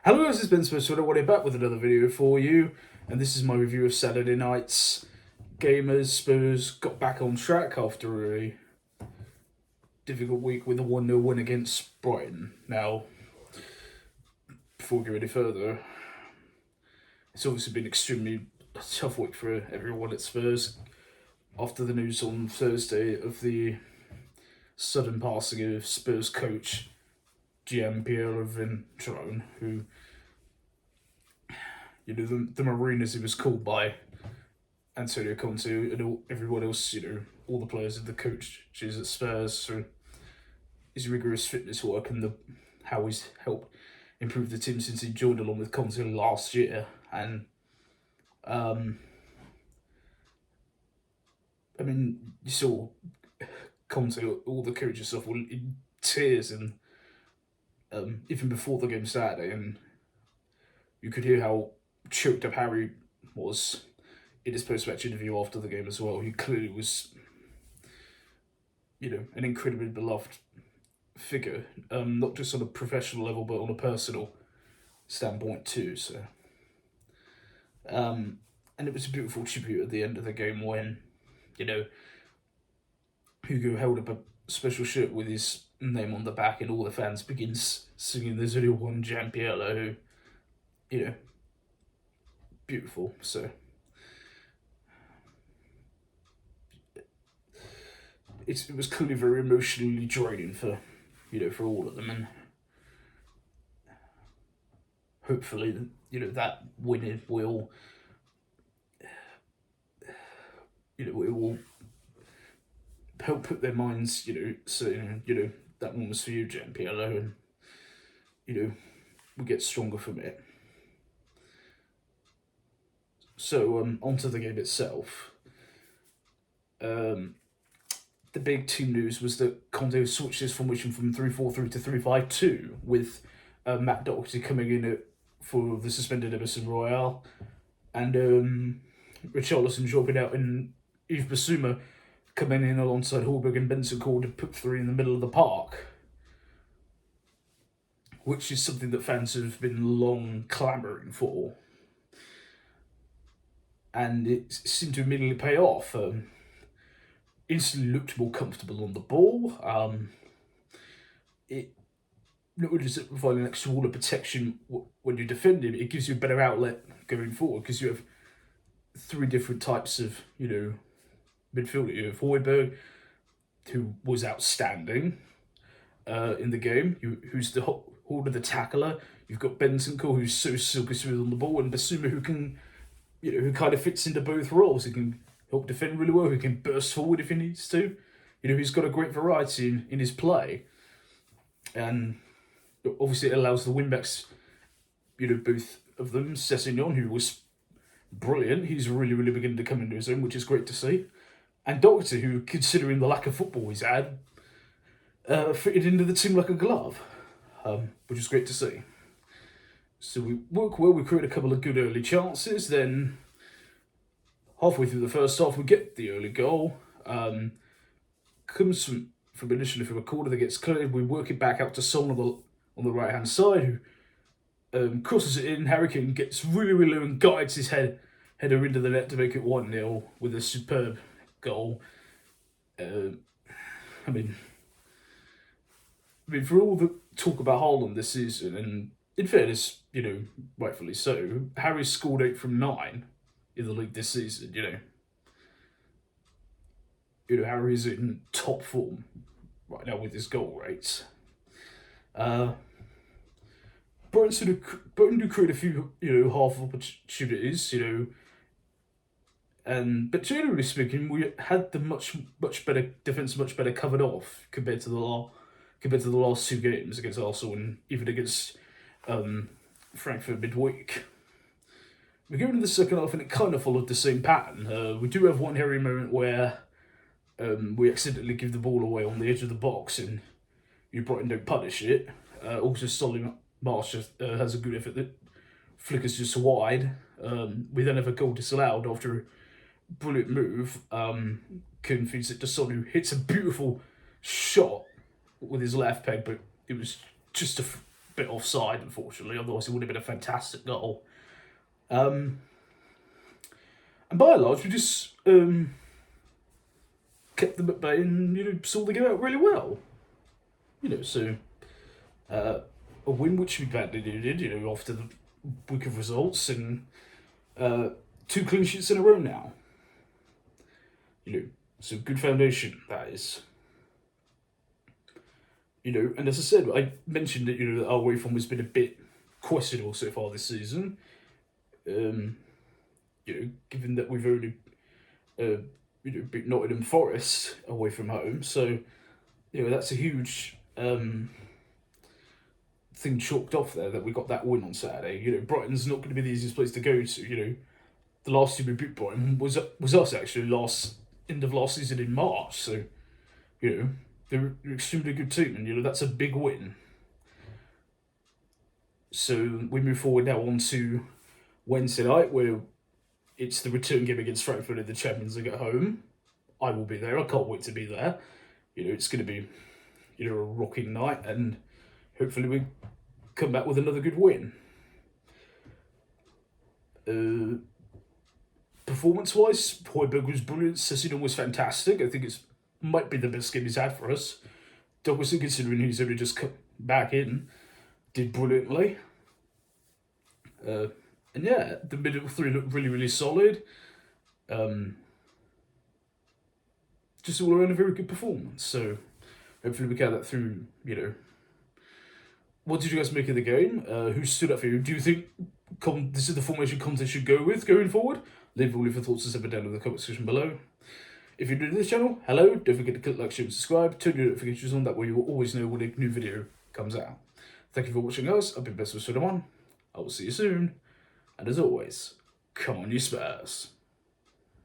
Hello guys, it's Ben Spurs, so we're back with another video for you, and this is my review of Saturday night's Gamers. Spurs got back on track after a difficult week with a 1-0 win against Brighton. Now, before we go any further, it's obviously been extremely tough week for everyone at Spurs after the news on Thursday of the sudden passing of Spurs coach Gianpiero Ventrone, who, the Marinas he was called by Antonio Conte and everyone else, all the players and the coaches at Spurs for his rigorous fitness work and how he's helped improve the team since he joined along with Conte last year. And you saw Conte, all the coaching stuff, were in tears, and even before the game Saturday, and you could hear how choked up Harry was in his post-match interview after the game as well. He clearly was, an incredibly beloved figure, not just on a professional level, but on a personal standpoint too. So, and it was a beautiful tribute at the end of the game when, Hugo held up a special shirt with his name on the back, and all the fans begin singing "There's only one Gianpiero," who, beautiful. So it was clearly very emotionally draining for all of them, and hopefully that winning will it will help put their minds that one was for you, Gianpiero, and we get stronger from it. So onto the game itself. The big team news was that Conte switched his formation from 3-4-3 to 3-5-2, with Matt Doherty coming in for the suspended Emerson Royale, and Richarlison dropping out, and Yves Bissouma coming in alongside Hallberg and Benson Cord to put three in the middle of the park, which is something that fans have been long clamouring for. And it seemed to immediately pay off. Instantly looked more comfortable on the ball. It not only does it provide an extra wall of protection when you're defending, it gives you a better outlet going forward, because you have three different types of midfielder. You have Højbjerg, who was outstanding in the game, who's the hold of the tackler. You've got Bentancur, who's so silky smooth on the ball, and Bissouma, who can, who kind of fits into both roles. He can help defend really well, he can burst forward if he needs to. He's got a great variety in his play. And obviously it allows the wing-backs, both of them, Sessegnon, who was brilliant, he's really, really beginning to come into his own, which is great to see. And Doherty, who, considering the lack of football he's had, fitted into the team like a glove, which is great to see. So we work well, we create a couple of good early chances, then halfway through the first half we get the early goal. Comes from initially from a corner that gets cleared, we work it back out to Son on the right hand side, who crosses it in. Harry Kane gets really, really low and guides his header into the net to make it 1-0 with a superb goal. For all the talk about Haaland this season, and in fairness, rightfully so, Harry's scored 8 from 9 in the league this season. Harry's in top form right now with his goal rates. Brighton do create a few, half opportunities, but generally speaking, we had the much better defence, much better covered off compared to the last two games against Arsenal and even against Frankfurt midweek. We go into the second half and it kind of followed the same pattern. We do have one hairy moment where we accidentally give the ball away on the edge of the box, and Brighton don't punish it. Also, Solly Marsh has a good effort that flickers just wide. We then have a goal disallowed after a brilliant move. Kane feeds it to Son, who hits a beautiful shot with his left peg, but it was just bit offside, unfortunately. Otherwise, it would have been a fantastic goal. And by and large, we just kept them at bay and saw the game out really well. So a win which we badly needed. After the week of results and 2 clean sheets in a row now. So good foundation that is. And as I said, I mentioned that that our away form has been a bit questionable so far this season. Given that we've only beat Nottingham Forest away from home, so that's a huge thing chalked off there that we got that win on Saturday. Brighton's not going to be the easiest place to go to. The last team we beat Brighton was us actually end of last season in March. So they're an extremely good team, and that's a big win. So we move forward now on to Wednesday night, where it's the return game against Frankfurt in the Champions League at home. I will be there. I can't wait to be there. It's going to be a rocking night, and hopefully we come back with another good win. Performance-wise, Højbjerg was brilliant. Sessegnon was fantastic. I think it might be the best game he's had for us. Douglasson, considering he's only just come back in, did brilliantly. And yeah, the middle three looked really, really solid. Just all around a very good performance. So hopefully we carry that through, What did you guys make of the game? Who stood up for you? Do you think this is the formation Conte should go with going forward? Leave all of your thoughts and stuff down in the comment section below. If you're new to this channel, hello, don't forget to click like, share and subscribe, turn your notifications on, that way you will always know when a new video comes out. Thank you for watching, guys. I've been Best with Soda1. I will see you soon, and as always, come on you Spurs.